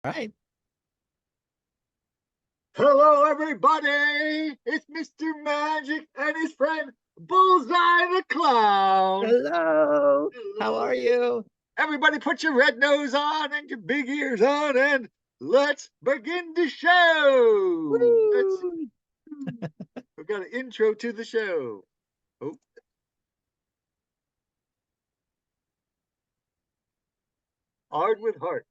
All right. Hello, everybody! It's Mr. Magic and his friend Bullseye the Clown. Hello. How are Hello. you? Everybody, put your red nose on and your big ears on, and let's begin the show. Woo! We've got an intro to the show. Oh, hard with heart.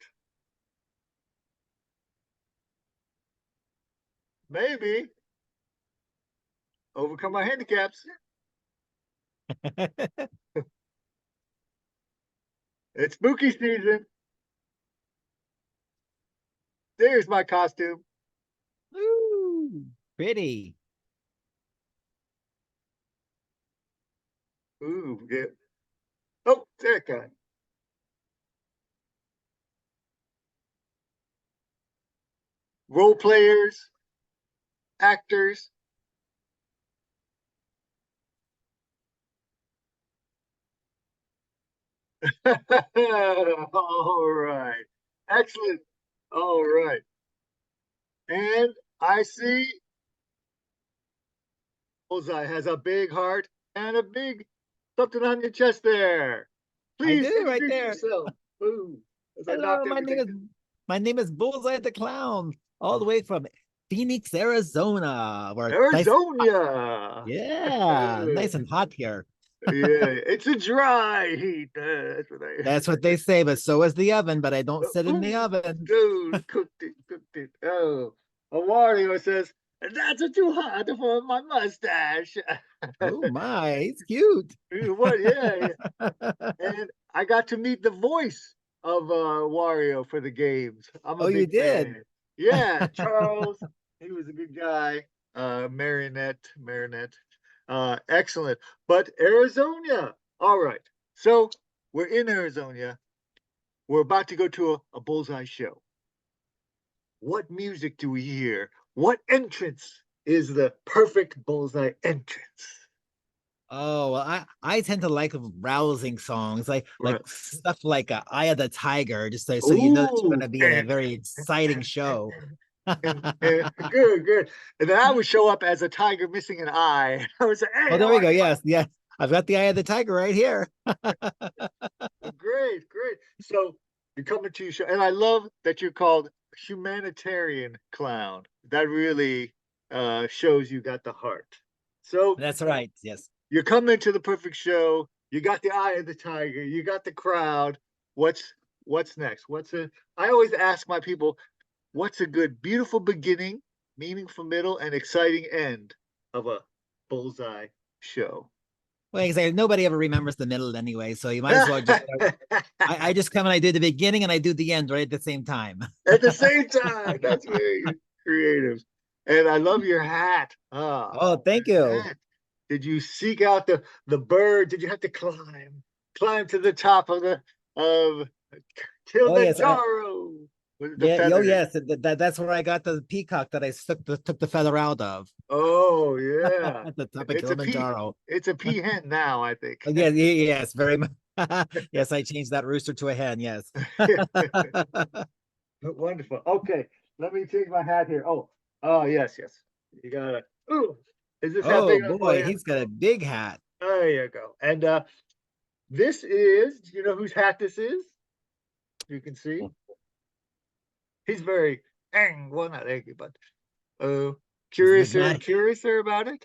Maybe overcome my handicaps. It's spooky season. There's my costume. Woo! Pretty. Ooh, yeah. Oh, there it goes. Role players, actors. All right. Excellent. All right. And I see Bullseye has a big heart and a big something on your chest there. I Please do right introduce there. yourself. Ooh, as I Hello, knocked everything down. my name is Bullseye the Clown, all the way from Phoenix, Arizona, where it's nice. Arizona. Yeah, nice and hot here. Yeah, it's a dry heat. That's what That's what they say, but so is the oven, but I don't sit in the Ooh, oven. dude, cooked it, cooked it. Oh, a Wario says, that's too hot for my mustache. Oh my, he's cute. What? Yeah, yeah. And I got to meet the voice of Wario for the games. I'm a Oh, you big did? fan. Yeah, Charles, he was a good guy. Marinette. Excellent. But Arizona. All right. So we're in Arizona. We're about to go to a bullseye show. What music do we hear? What entrance is the perfect bullseye entrance? Oh, well, I tend to like rousing songs, like Right. stuff like Eye of the Tiger, just so you know that you're going Ooh, to be in a very exciting show. and good, good. And then I would show up as a tiger missing an eye. I would say, "Hey, Oh, there how we are go. you, Yes, yes. I've got the Eye of the Tiger right here. buddy?" Great, great. So you're coming to your show, and I love that you're called humanitarian clown. That really shows you got the heart. So That's right. Yes. you're coming to the perfect show. You got the eye of the tiger. You got the crowd. What's what's next? What's a? I always ask my people, what's a good, beautiful beginning, meaningful middle, and exciting end of a bullseye show? Well, exactly. Nobody ever remembers the middle anyway, so you might as well just start. I just come and I do the beginning and I do the end right at the same time. At the same time, that's very creative. And I love your hat. Ah, Oh, thank you. hat. Did you seek out the bird? Did you have to climb to the top of the of Oh, yes. Kilimanjaro with the Yeah. Oh, feathers? yes. That's where I got the peacock that I took the feather out of Oh yeah, at the top of it's a pea. It's It's a peahen now, I think. Yeah, yes, very much. Yes, I changed that rooster to a hen. Yes. Wonderful. Okay, let me take my hat here. Oh, oh yes, yes. You got it. Ooh, is this hat Oh big enough for boy, you? he's got a big hat. There you go. And this is. Do you know whose hat this is? You can see. He's very well, not angry, but uh, Is it curiouser about it.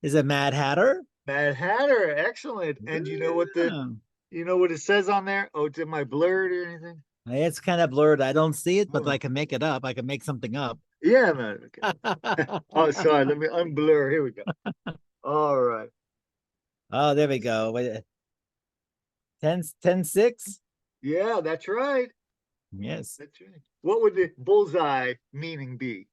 Is it Mad Hatter? Mad Hatter, excellent. And Yeah. you know what it says on there? Oh, it's in my blurred or anything? It's kind of blurred. I don't see it, but Oh, I can make it up. I can make something up. yeah, man. Okay. Oh, sorry. Let me unblur. Here we go. All right. Oh, there we go. Wait, 10, 10, 6. Yeah, that's right. Yes. That's right. What would the bullseye meaning be?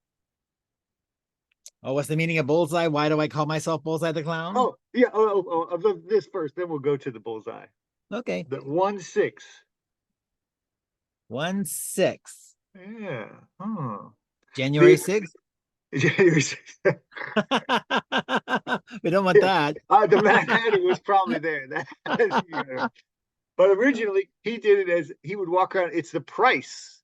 Oh, what's the meaning of bullseye? Why do I call myself Bullseye the Clown? Oh, yeah. This first, then we'll go to the bullseye. Okay. The 1-6. 1, 6. Yeah. Huh. January The 6th. January 6th. We don't want Yeah. that. The Manhattan was probably there. Yeah. But originally, he did it as he would walk around. It's the price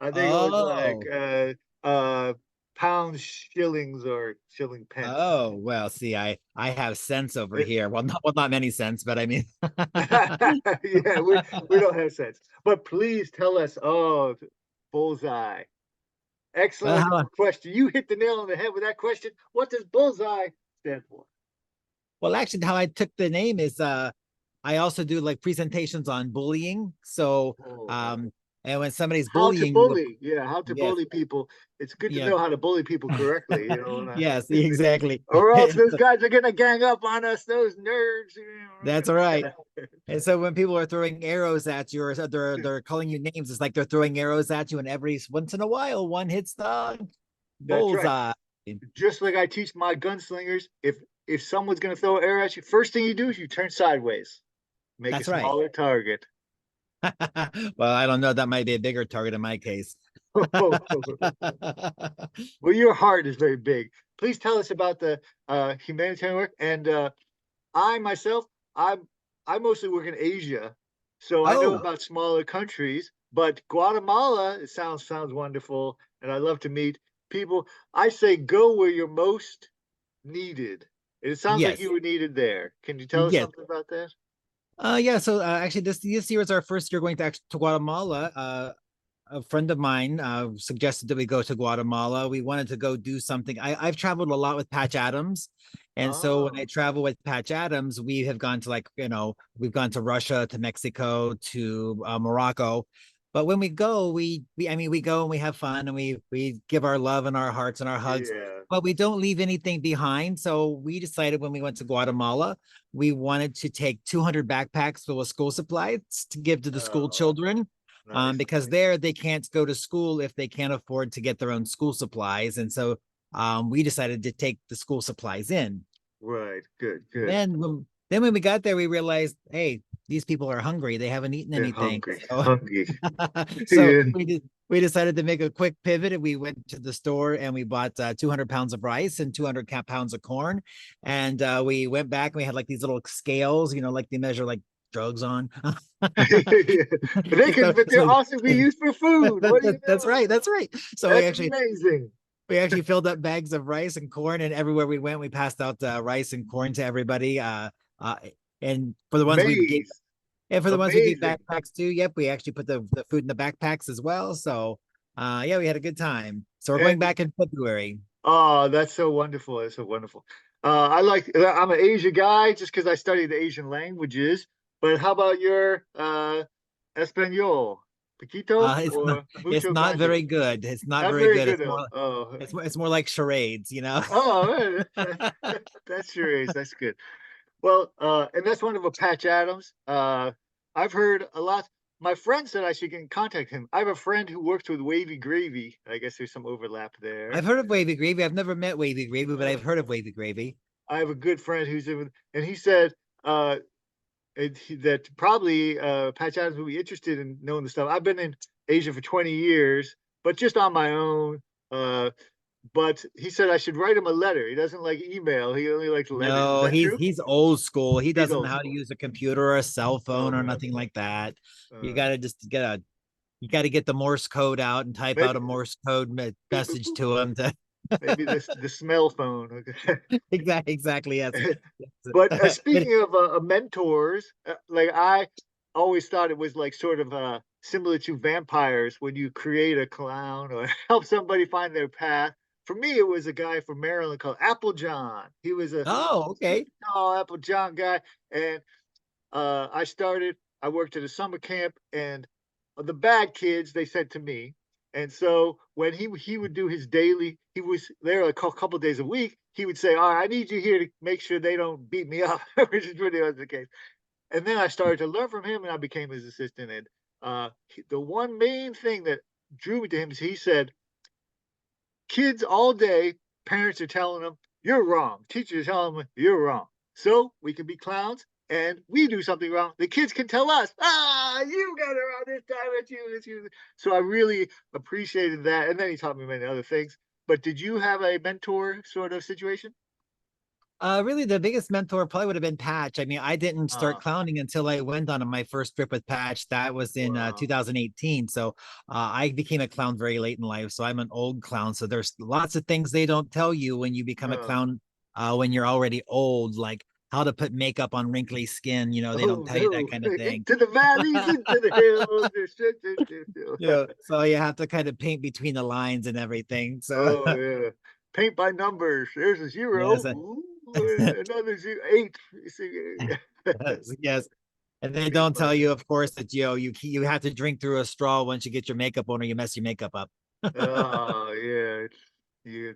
I think it was like Oh, pounds, shillings, or shilling pence. oh, well, see, I have sense over here. Well, not many cents, but I mean, Yeah, we don't have sense. But please tell us. Oh, bullseye. well, Excellent question. You hit the nail on the head with that question. What does bullseye stand for? well, actually, how I took the name is I also do like presentations on bullying. So, Oh, wow. um, and when somebody's How to bullying you, bully. Yeah, how to yes, bully people. It's good to yeah, know how to bully people correctly, you know. yes, exactly. Or else those guys are gonna gang up on us, those nerds. That's right. And so when people are throwing arrows at you or they're calling you names, it's like they're throwing arrows at you, and every once in a while, one hits the That's right. bullseye. Just like I teach my gunslingers, if someone's gonna throw an arrow at you, first thing you do is you turn sideways, make a That's right. smaller target. Well, I don't know. That might be a bigger target in my case. Well, your heart is very big. Please tell us about the humanitarian work. And I myself, I mostly work in Asia, so I know Oh, about smaller countries. But Guatemala, it sounds wonderful, and I love to meet people. I say go where you're most needed. It sounds like yes. you were needed there. Can you tell us Yes. something about that? Yeah. So actually, this year is our first year going to Guatemala. A friend of mine suggested that we go to Guatemala. We wanted to go do something. I've traveled a lot with Patch Adams. And so when I Oh, travel with Patch Adams, we have gone to like, we've gone to Russia, to Mexico, to Morocco. But when we go, I mean, we go and we have fun and we give our love and our hearts and our hugs, yeah. but we don't leave anything behind. So we decided when we went to Guatemala, we wanted to take 200 backpacks full of school supplies to give to the school Oh, children, nice. because there they can't go to school if they can't afford to get their own school supplies. And so we decided to take the school supplies in. Right. Good. Good. Then when we got there, we realized, hey, these people are hungry. They haven't eaten They're anything. hungry. So, Hungry. so Yeah. we decided to make a quick pivot, and we went to the store and we bought 200 pounds of rice and 200 pounds of corn. And we went back and we had like these little scales, like they measure like drugs on. But they're So also be used for food. What do you that's know? right. That's right. So That's amazing. we actually filled up bags of rice and corn, and everywhere we went, we passed out rice and corn to everybody. Uh, and for the ones we gave, Amazing. and for the ones we gave Amazing. backpacks to, yep, we actually put the food in the backpacks as well. So, yeah, we had a good time. So we're going And back in February. oh, that's so wonderful. That's so wonderful. I'm an Asia guy just because I study the Asian languages. But how about your Espanol? Poquito It's not, or it's mucho not grande? very good. It's not Not very very good. good though. Oh, It's more like charades. oh, that's sure is. That's good. Well, and that's one of a Patch Adams. I've heard a lot. My friend said I should get in contact with him. I have a friend who works with Wavy Gravy. I guess there's some overlap there. I've heard of Wavy Gravy. I've never met Wavy Gravy, but Uh, I've heard of Wavy Gravy. I have a good friend who's in, and he said uh, that probably Patch Adams would be interested in knowing the stuff. I've been in Asia for 20 years, but just on my own. But he said I should write him a letter. He doesn't like email. He only likes letters. Is No, that he's true? he's old school. He He's doesn't know old how to school. use a computer or a cell Oh phone or man. nothing like that. You Uh, gotta just you gotta get the Morse code out and type out maybe a Morse code beep, boop, message boop. to him to Maybe this the smell phone. exactly yes. Okay. Yes. But But speaking of mentors, like I always thought it was like sort of similar to vampires when you create a clown or help somebody find their path. For me, it was a guy from Maryland called Apple John. He was a oh, okay. tall Apple John guy, and I worked at a summer camp, and the bad kids, they said to me. And so when he would do his daily, he was there a couple days a week. He would say, "All right, I need you here to make sure they don't beat me up," which is really was the case. And then I started to learn from him, and I became his assistant. And the one main thing that drew me to him is he said, kids all day, parents are telling them, you're wrong. Teachers are telling them, you're wrong. So we can be clowns and we do something wrong. The kids can tell us, you got it wrong this time. It's you. So I really appreciated that. And then he taught me many other things. But did you have a mentor sort of situation? Really, the biggest mentor probably would have been Patch. I mean, I didn't start Ah, clowning until I went on my first trip with Patch. That was in wow. 2018. So I became a clown very late in life. So I'm an old clown. So there's lots of things they don't tell you when you become a Uh, clown when you're already old, like how to put makeup on wrinkly skin. They don't oh tell you that no, kind of thing. into the valleys, into the hills. So you have to kind of paint between the lines and everything. So Oh yeah. Paint by numbers. There's a yes, zero. Ooh, another zero. Eight. You see, yes. And they it's don't tell funny. you, of course, that you have to drink through a straw once you get your makeup on, or you mess your makeup up. Oh yeah, it's yeah.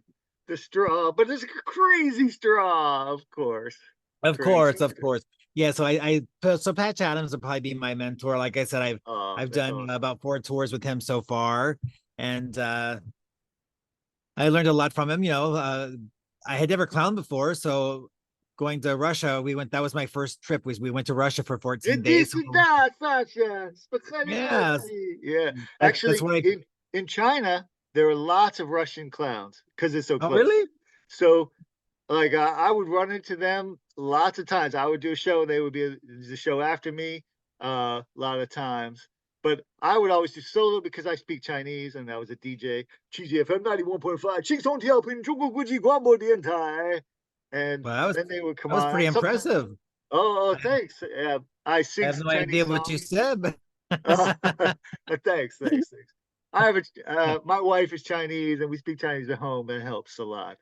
The straw, but it's a crazy straw, of course. Of Crazy course, of straw. course. Yeah, so Patch Adams will probably be my mentor. Like I said, Oh, I've that's done awesome. about 4 tours with him so far, and I learned a lot from him. I had never clowned before, so going to Russia, we went. That was my first trip. We went to Russia for 14 Иди days. сюда, Sasha. Yes, Специализации. Yeah, that's actually, what I. in China, there are lots of Russian clowns because it's so Oh, close. really? So like I would run into them lots of times. I would do a show, and they would be the show after me a lot of times. But I would always do solo because I speak Chinese and I was a DJ. GGFM 91.5, 轻松调频中国国际广播电台. And Well, then they would come that was on. pretty Sometimes, impressive. oh, I, thanks. I I sing have some no Chinese idea what you songs. said, but Uh, thanks. I have my wife is Chinese and we speak Chinese at home. That helps a lot.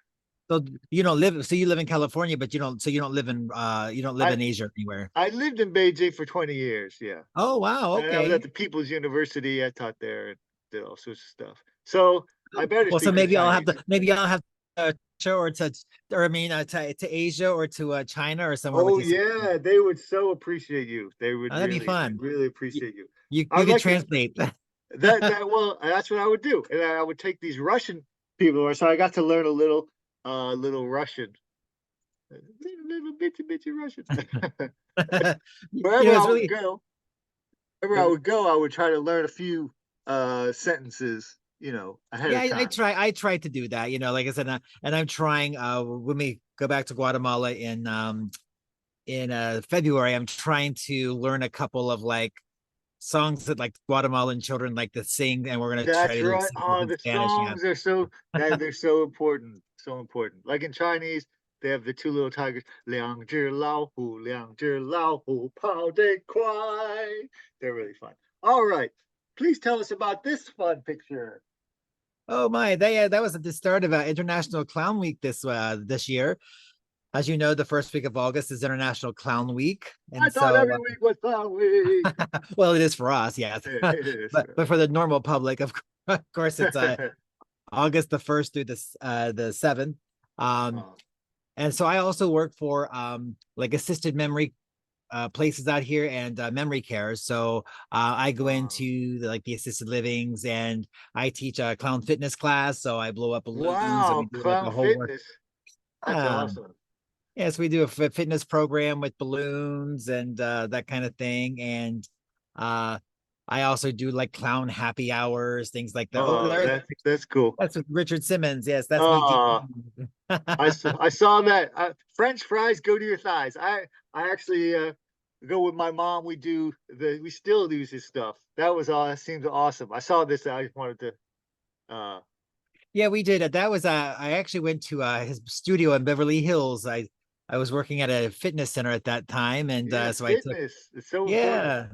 so you don't live. So you live in California, but you don't. So you don't live I in Asia anywhere. I lived in Beijing for 20 years. Yeah. Oh wow, And I was at okay. the People's University. I taught there and did all sorts of stuff. So I better Well, so speak good Chinese. maybe I'll have to show or to or I mean to Asia or to China or somewhere with Oh you. yeah, they would so appreciate you. They would Oh, that'd be really, fun. really You appreciate you. you I'd could like to translate. that well, that's what I would do. And I would take these Russian people, so I got to learn a little Russian. Little bitty Russian. Wherever I It's would really go, wherever I would go, I would try to learn a few sentences, ahead yeah. of time. I try to do that. Like I said, and I'm trying. When we go back to Guatemala in February, I'm trying to learn a couple of like songs that like Guatemalan children like to sing, and we're gonna try That's to right. sing those Oh, in the Spanish. Yeah. songs are they're so important, so important. Like in Chinese, they have the two little tigers, 两只老虎,跑得快. They're really fun. All right, please tell us about this fun picture. Oh my, that was at the start of International Clown Week this year. As you know, the first week of August is International Clown Week, I and thought so every week was fun week. well, it is for us, yes, It is. but for the normal public, of course, it's August the 1st through the 7th. Um, Oh, and so I also work for like assisted memory places out here and memory care. So I go oh. into the assisted livings and I teach a clown fitness class. So I blow up balloons and we Wow, do like clown a whole work. fitness. That's Um, awesome. yes, we do a fitness program with balloons and that kind of thing. And uh, I also do like clown happy hours, things like that. Oh, Oh, that's cool. that's with Richard Simmons. Yes, that's me. Oh, I saw that. French fries go to your thighs. I actually go with my mom. We still use his stuff. That was all. That seems awesome. I saw this. I just wanted to. Yeah, we did. That was I actually went to his studio in Beverly Hills. I was working at a fitness center at that time, and Yeah, so I took fitness. It's so important. yeah.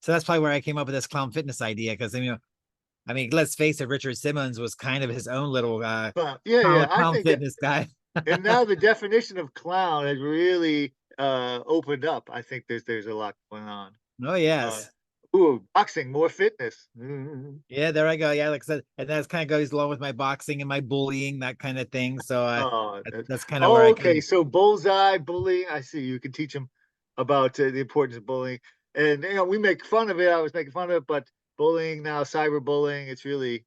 So that's probably where I came up with this clown fitness idea because I mean, let's face it, Richard Simmons was kind of his own little But yeah. I clown think that, fitness guy. and now the definition of clown has really opened up. I think there's a lot going on. Oh Uh, yes. ooh, boxing, more fitness. Mhm. Yeah, there I go. Yeah, like I said, and that's kind of goes along with my boxing and my bullying, that kind of thing. So Oh, that's kind of where I okay. came. So bullseye bullying. I see. You can teach them about the importance of bullying, and we make fun of it. I was making fun of it, but bullying now, cyberbullying, it's really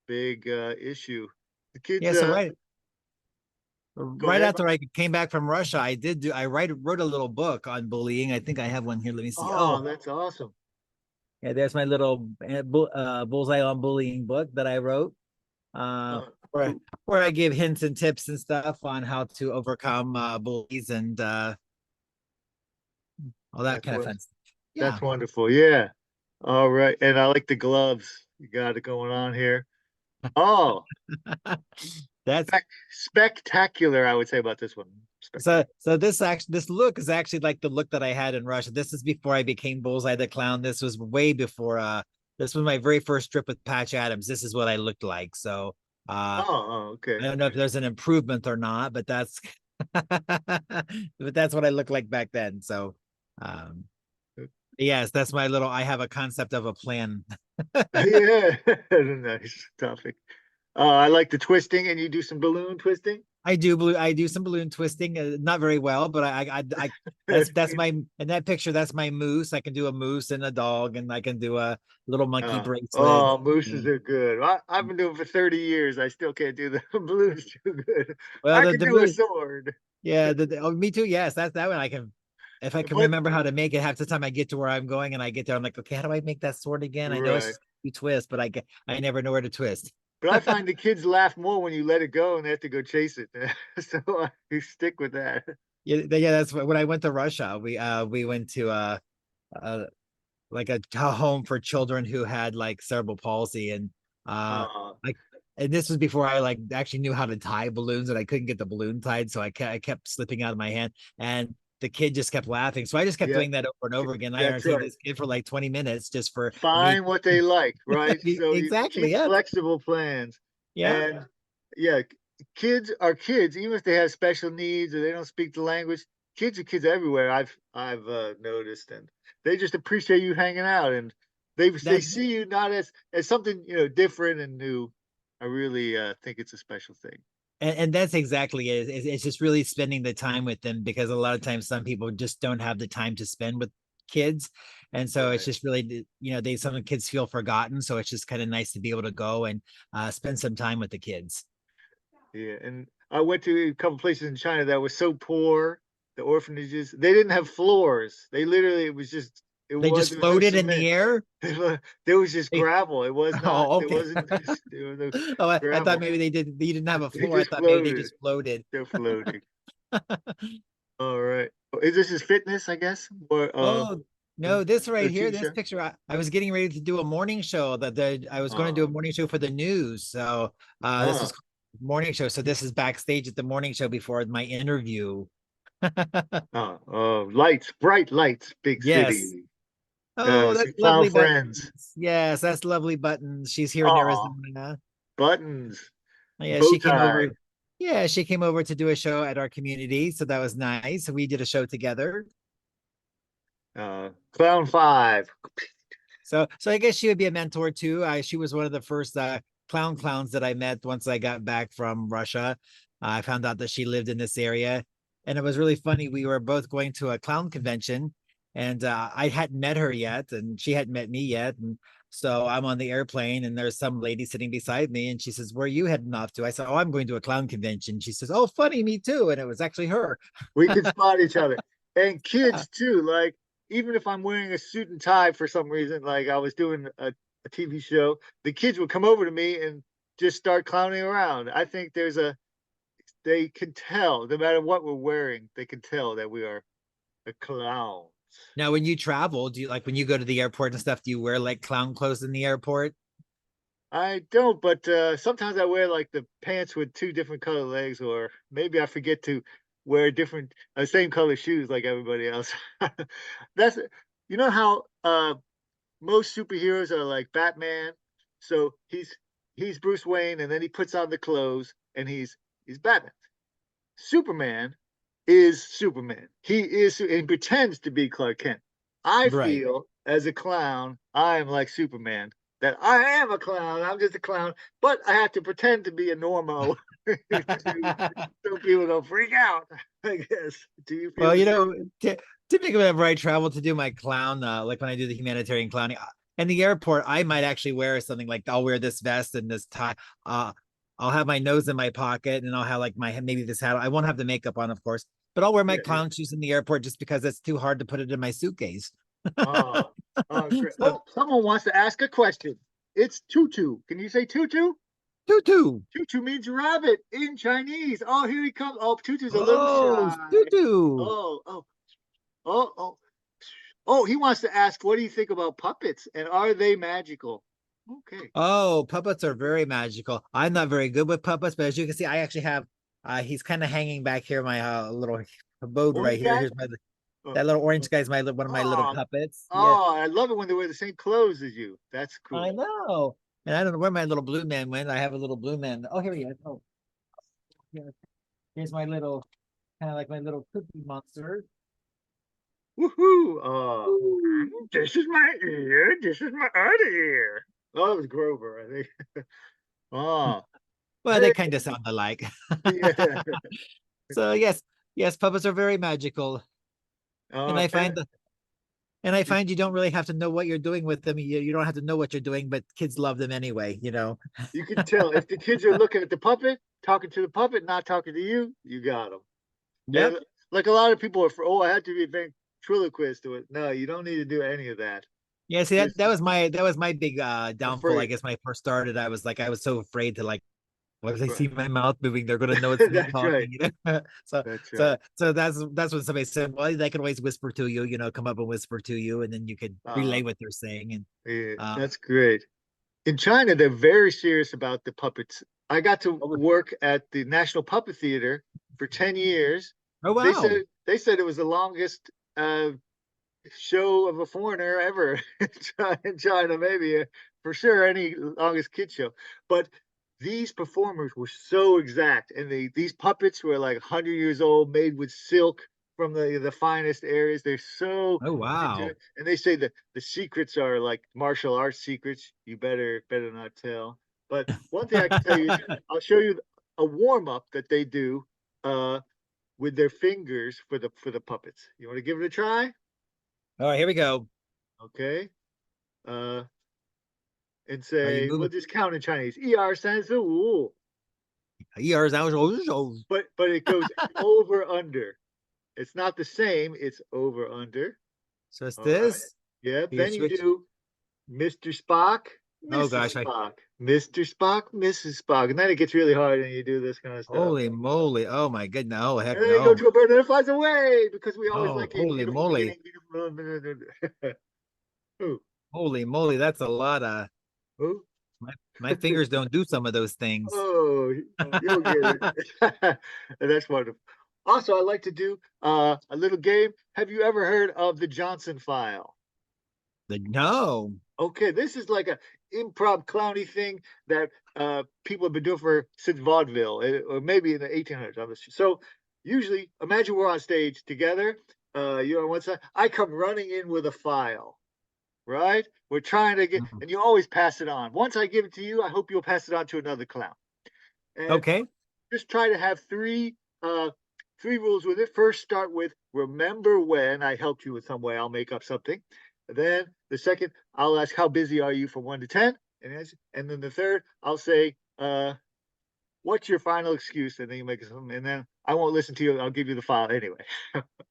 big issue. The kids. Yeah, so Go right ahead. after I came back from Russia, I wrote a little book on bullying. I think I have one here. Let me see. Oh, Oh, that's awesome. yeah, there's my little bullseye on bullying book that I wrote. Uh, Uh, where I give hints and tips and stuff on how to overcome bullies and all that That's kind of what fun stuff. Yeah. that's wonderful. Yeah. All right. And I like the gloves. You got it going on here. Oh, That's spectacular, I would say about this one. so Spectacular. this look is actually like the look that I had in Russia. This is before I became Bullseye the Clown. This was way before this was my very first trip with Patch Adams. This is what I looked like. So Oh, I okay. don't know if there's an improvement or not, but that's but that's what I looked like back then. So um yes, that's my little I have a concept of a plan. Yeah, nice topic. I like the twisting, and you do some balloon twisting. I do some balloon twisting, not very well, but I that's my in that picture. That's my moose. I can do a moose and a dog, and I can do a little monkey bracelet. Oh, mooses are good. I've been doing it for 30 years. I still can't do the balloons too good. Well, I can the do a balloon, sword, yeah, oh, me too. Yes, that's that one. I can if I can but remember how to make it. Half the time I get to where I'm going, and I get there, I'm like, okay, how do I make that sword again? I know right. it's you twist, but I never know where to twist. But I find the kids laugh more when you let it go and they have to go chase it. So I stick with that. Yeah, that's when I went to Russia. We went to uh like a home for children who had like cerebral palsy and Uh, I and this was before I like actually knew how to tie balloons and I couldn't get the balloon tied so I kept slipping out of my hand and the kid just kept laughing so I just kept yeah, doing that over and over again. I that's entertained right. this kid for like 20 minutes just for me. Find what they like, right? So you Exactly, keep yeah, flexible plans. yeah. And yeah, kids are kids, even if they have special needs or they don't speak the language. Kids are kids everywhere. I've noticed, and they just appreciate you hanging out, and they that see you not as something different and new. I really think it's a special thing. and that's exactly it. It's just really spending the time with them because a lot of times some people just don't have the time to spend with kids. And so it's Right. just really, some kids feel forgotten. So it's just kind of nice to be able to go and spend some time with the kids. Yeah, and I went to a couple places in China that were so poor. The orphanages, they didn't have floors. They literally, They just there was no floated in the cement. air. There was just They, gravel. It was not, oh, there okay. wasn't, there was no Oh, I thought gravel. maybe they didn't have a They floor. I just thought maybe they floated. just floated. They're floating. All right. Is this is fitness, I guess, or Oh, no, this a right here, TV this show? picture, I was getting ready to do a morning show I was going to do a Uh, morning show for the news. So this uh, was morning show. So this is backstage at the morning show before my interview. lights, bright lights, big Yes. city. Oh, Some that's clown lovely friends. buttons. Yes, that's lovely buttons. She's here in Oh, Arizona. buttons, Yeah, bow she came tie. over. Yeah, she came over to do a show at our community. So that was nice. We did a show together. Clown five. So I guess she would be a mentor too. She was one of the first clowns that I met once I got back from Russia. I found out that she lived in this area, and it was really funny. We were both going to a clown convention, and I hadn't met her yet, and she hadn't met me yet. And so I'm on the airplane, and there's some lady sitting beside me, and she says, "Where are you heading off to?" I said, "Oh, I'm going to a clown convention." She says, "Oh, funny, me too." And it was actually her. We can spot each other. And Yeah. kids too, like even if I'm wearing a suit and tie for some reason, like I was doing a TV show, the kids would come over to me and just start clowning around. I think they can tell, no matter what we're wearing, they can tell that we are a clown. Now, when you travel, do you like when you go to the airport and stuff? Do you wear like clown clothes in the airport? I don't, but sometimes I wear like the pants with two different color legs, or maybe I forget to wear different, same color shoes like everybody else. That's, you know how most superheroes are like Batman. So he's Bruce Wayne, and then he puts on the clothes, and he's Batman. Superman is Superman. He is and pretends to be Clark Kent. I Right. feel as a clown, I am like Superman. That I am a clown. I'm just a clown, but I have to pretend to be a normo so people don't freak out. I guess. Do you feel Well, the same? typically whenever I travel to do my clown, like when I do the humanitarian clowning, in the airport, I might actually wear something like I'll wear this vest and this tie. Uh, I'll have my nose in my pocket and I'll have like maybe this hat. I won't have the makeup on, of course, but I'll wear my Yeah, yeah. clown shoes in the airport just because it's too hard to put it in my suitcase. Oh, oh, great. So Oh, someone wants to ask a question. It's Tutu. Can you say Tutu? Tutu. Tutu means rabbit in Chinese. Oh, here he comes. Oh, Tutu's a little Oh, shy. Tutu. Oh, oh, oh, oh. Oh, he wants to ask, what do you think about puppets and are they magical? Okay. Oh, puppets are very magical. I'm not very good with puppets, but as you can see, I actually have he's kind of hanging back here, my little abode right Orange here. guy? Here's my Oh, that little oh, orange guy's one of my little oh, puppets. Yes, oh, I love it when they wear the same clothes as you. That's I cool. know. And I don't know where my little blue man went. I have a little blue man. Oh, here he is. Oh, here's my little kind of like my little cookie monster. Woohoo! Ooh. This is my ear. This is my other ear. Oh, it was Grover, I think. Oh, Well, they hey, kind of sound alike. yeah. So yes, yes, puppets are very magical. And I Okay. find and I find you don't really have to know what you're doing with them. You don't have to know what you're doing, but kids love them anyway, you know. You can tell if the kids are looking at the puppet, talking to the puppet, not talking to you, you got them. Yep. And like a lot of people are, oh, I had to be a ventriloquist to it. No, you don't need to do any of that. Yeah, see Just that was my big downfall, I afraid. guess, when I first started. I was so afraid to like once they Right. see my mouth moving, they're gonna know it's me That's right. talking, you know. So That's right. so that's when somebody said, well, they can always whisper to you, you know, come up and whisper to you, and then you could Uh, relay what they're saying. And yeah, uh that's great. In China, they're very serious about the puppets. I got to oh, work at the National Puppet Theater for 10 years. oh They wow. said they said it was the longest show of a foreigner ever in China, maybe for sure any longest kid show. But these performers were so exact, and these puppets were like 100 years old, made with silk from the finest areas. They're so Oh into wow. it, and they say that the secrets are like martial arts secrets. You better not tell. But one thing I can tell you is I'll show you a warm up that they do uh, with their fingers for the puppets. You want to give it a try? All right, here we go. Okay. Uh, and Are you say, we'll moving? just count in Chinese. ER stands for Wu, Yours, I was oh, but it goes over under. It's not the same. It's over under. so it's All right. this. Yeah. You Then you switch. do Mr. Spock, Oh Mrs. gosh, I Spock, Mr. Spock, Mrs. Spock, and then it gets really hard, and you do this kind of stuff. holy moly. Oh my goodness. Oh heck And then you go no. to a bird and it flies away because we always Oh, like a holy beautiful moly. beginning. Beautiful. Ooh, Holy moly, that's a lot of ooh. my fingers don't do some of those things. Oh, you'll get it. That's wonderful. Also, I like to do a little game. Have you ever heard of the Johnson file? The no. Okay, this is like a improv clowny thing that people have been doing for since vaudeville, or maybe in the 1800s. So usually, imagine we're on stage together. You're on one side. I come running in with a file, right? We're trying to get, Mhm. and you always pass it on. Once I give it to you, I hope you'll pass it on to another clown. And Okay. just try to have three rules with it. First, start with remember when I helped you in some way. I'll make up something. Then the second, I'll ask how busy are you from 1 to 10, and then the third, I'll say, what's your final excuse? And then you make something, and then I won't listen to you. I'll give you the file anyway.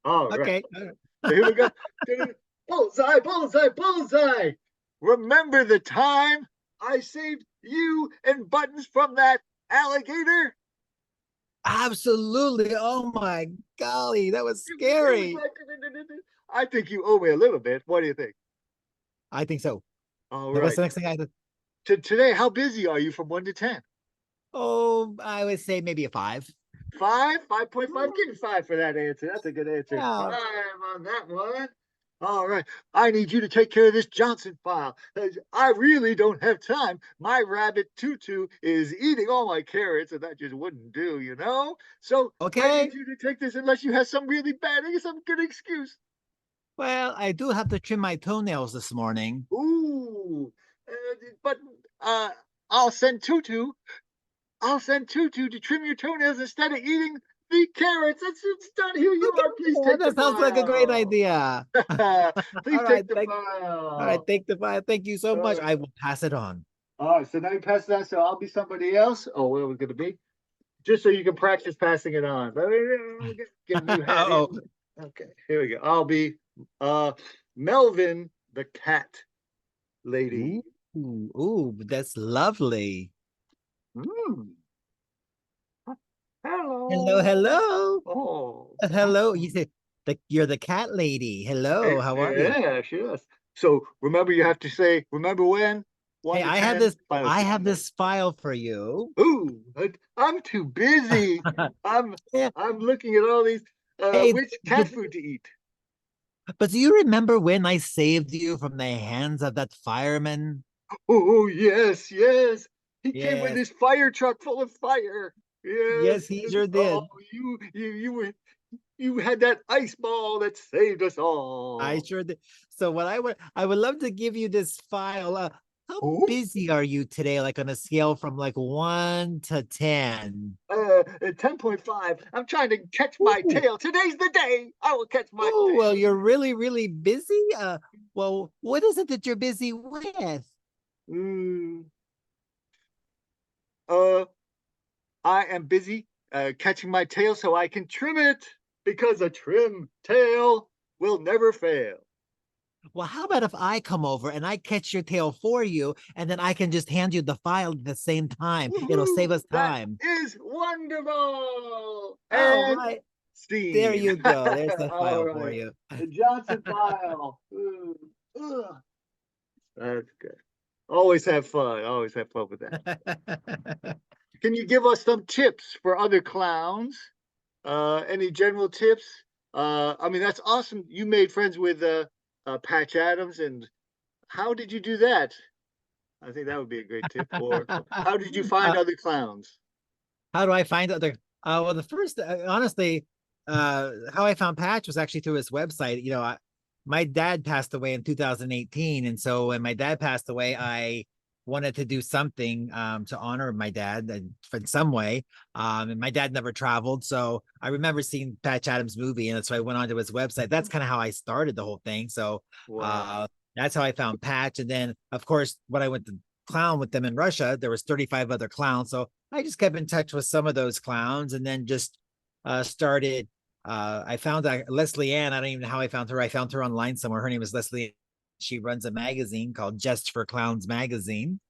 All right. Okay. So here we go. Bullseye, bullseye, bullseye. Remember the time I saved you and Buttons from that alligator? Absolutely. Oh my golly, that was It was scary. like, I think you owe me a little bit. What do you think? I think so. All Now, what's right. the next thing I have to? Today, how busy are you from 1 to 10? Oh, I would say maybe a five. Five, 5.5. Give me five for that answer. That's a good answer. Yeah. Five on that one. All right. I need you to take care of this Johnson file. I really don't have time. My rabbit Tutu is eating all my carrots, and that just wouldn't do, you know? So I need Okay. you to take this unless you have some really bad, some good excuse. Well, I do have to trim my toenails this morning. Ooh. But uh, I'll send Tutu. I'll send Tutu to trim your toenails instead of eating the carrots. It's done. Here you Okay. are. Please Yeah, take the that sounds like a great file. idea. Please All right. take the All right. file. Thank the file. Thank you so much. Uh, I will pass it on. all right, so now you pass that, so I'll be somebody else. Oh, where are we going to be? Just so you can practice passing it on. Get a new hat in. Oh. Okay, here we go. I'll be uh Melvin the cat Ooh, lady. ooh, that's lovely. Hmm. Hello, Hello. hello. Oh, Hello. You said you're the cat lady. Hello, how are you? yeah, yes. So remember, you have to say, remember when? One Hey, to I have 10, this final I score. have this file for you. Ooh, I'm too busy. I'm Yeah. I'm looking at all these Hey, which cat food to eat. but do you remember when I saved you from the hands of that fireman? Oh, yes, yes. He came with Yes. his fire truck full of fire. Yes, Yes, he yes. sure Oh, did. you had that ice ball that saved us I all. sure did. So what I would love to give you this file. How Oh, busy are you today? Like on a scale from like 1 to 10. 10.5. I'm trying to catch my Ooh. tail. Today's the day I will catch my Oh, well, tail. you're really, really busy. Well, what is it that you're busy with? Mm, uh, I am busy catching my tail so I can trim it because a trim tail will never fail. Well, how about if I come over and I catch your tail for you, and then I can just hand you the file at the same time? It'll Woohoo! save us That time. is wonderful. All And right. There scene. you go. There's the All file for right. you. The Johnson file. Ooh, ugh. That's good. Always have fun. Always have fun with that. Can you give us some tips for other clowns? Any general tips? I mean, that's awesome. You made friends with Patch Adams, and how did you do that? I think that would be a great tip. Or how did you find uh, other clowns? how do I find other? Well, the first, honestly, how I found Patch was actually through his website. My dad passed away in 2018, and so when my dad passed away, I wanted to do something to honor my dad in some way. And my dad never traveled, so I remember seeing Patch Adams' movie, and so I went onto his website. That's kind of how I started the whole thing. So Wow. uh, that's how I found Patch, and then of course when I went to clown with them in Russia, there was 35 other clowns. So I just kept in touch with some of those clowns and then just started. I found Leslie Ann. I don't even know how I found her. I found her online somewhere. Her name is Leslie. She runs a magazine called Just for Clowns magazine.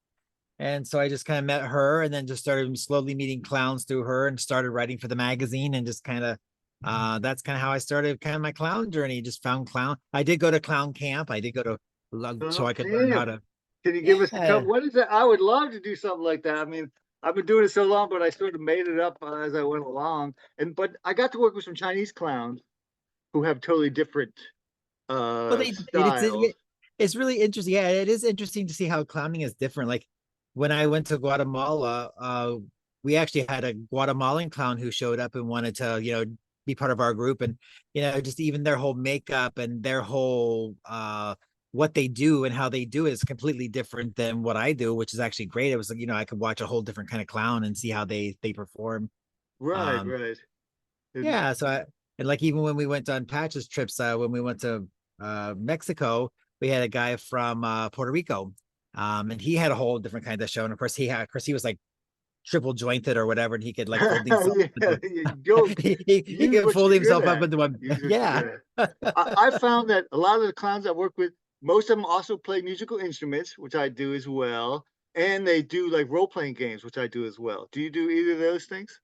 And so I just kind of met her and then just started slowly meeting clowns through her and started writing for the magazine and just kind of that's kind of how I started kind of my clown journey. Just found clown. I did go to clown camp. I did go to so Oh, I could learn how camp. to Can you give us a yeah. couple? What is that? I would love to do something like that. I mean, I've been doing it so long, but I sort of made it up as I went along. And but I got to work with some Chinese clowns who have totally different Well, styles. it's really interesting. Yeah, it is interesting to see how clowning is different. Like when I went to Guatemala, we actually had a Guatemalan clown who showed up and wanted to, be part of our group, and just even their whole makeup and their whole what they do and how they do is completely different than what I do, which is actually great. It was like, I could watch a whole different kind of clown and see how they perform. Right, Um, right. And yeah, and like even when we went on patches trips, when we went to Mexico, we had a guy from Puerto Rico, and he had a whole different kind of show. And of course, he was like triple jointed or whatever, and he could like fold himself yeah, into you go he use could what fold you're good himself up at. into one. Use what you're Yeah. good at. I found that a lot of the clowns I work with, most of them also play musical instruments, which I do as well, and they do like role playing games, which I do as well. Do you do either of those things?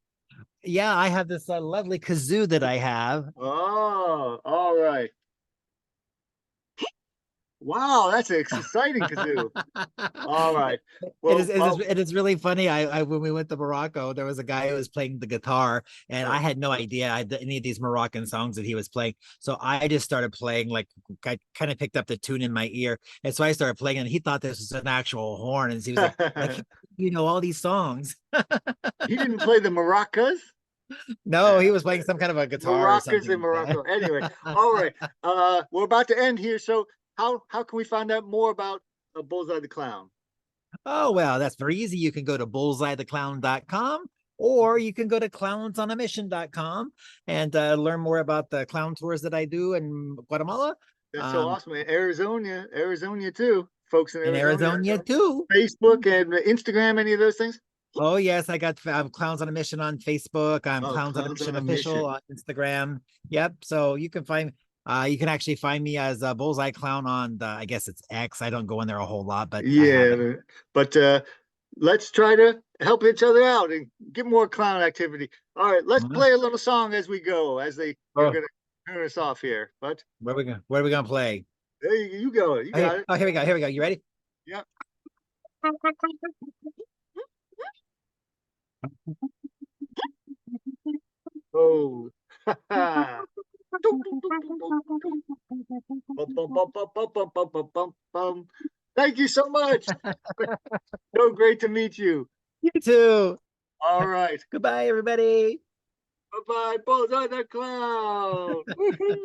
Yeah, I have this lovely kazoo that I have. Oh, all right. Wow, that's an exciting kazoo. All right. It is Well, it is it is really funny. I when we went to Morocco, there was a guy who was playing the guitar, and I had no idea any of these Moroccan songs that he was playing. So I just started playing, like I kind of picked up the tune in my ear, and so I started playing, and he thought this was an actual horn, and he was like, all these songs. he didn't play the maracas. No, he was playing some kind of a guitar or Maracas in something Morocco. like Anyway, that. all right. We're about to end here. So how can we find out more about Bullseye the Clown? Oh, well, that's very easy. You can go to bullseyetheclown.com or you can go to clownsonamission.com and learn more about the clown tours that I do in Guatemala. That's so Um, awesome. And Arizona too. Folks in in Arizona. Arizona too. Facebook and Instagram, any of those things? Oh, yes, I got Clowns on a Mission on Facebook. I'm Oh, Clowns on a Clowns on Mission a official Mission. on Instagram. Yep. So you can actually find me as a Bullseye Clown on I guess it's X. I don't go in there a whole lot, but I have it. Yeah, but let's try to help each other out and get more clown activity. All right, let's play a little song as we go, as they're gonna turn us off here. But What are we gonna play? there you go. You got it. Oh, here we go. Here we go. You ready? Yeah. Oh. Thank you so much. So great to meet you. You too. All right. Goodbye, everybody. Bye-bye. Bullseye the Clown. Woohoo.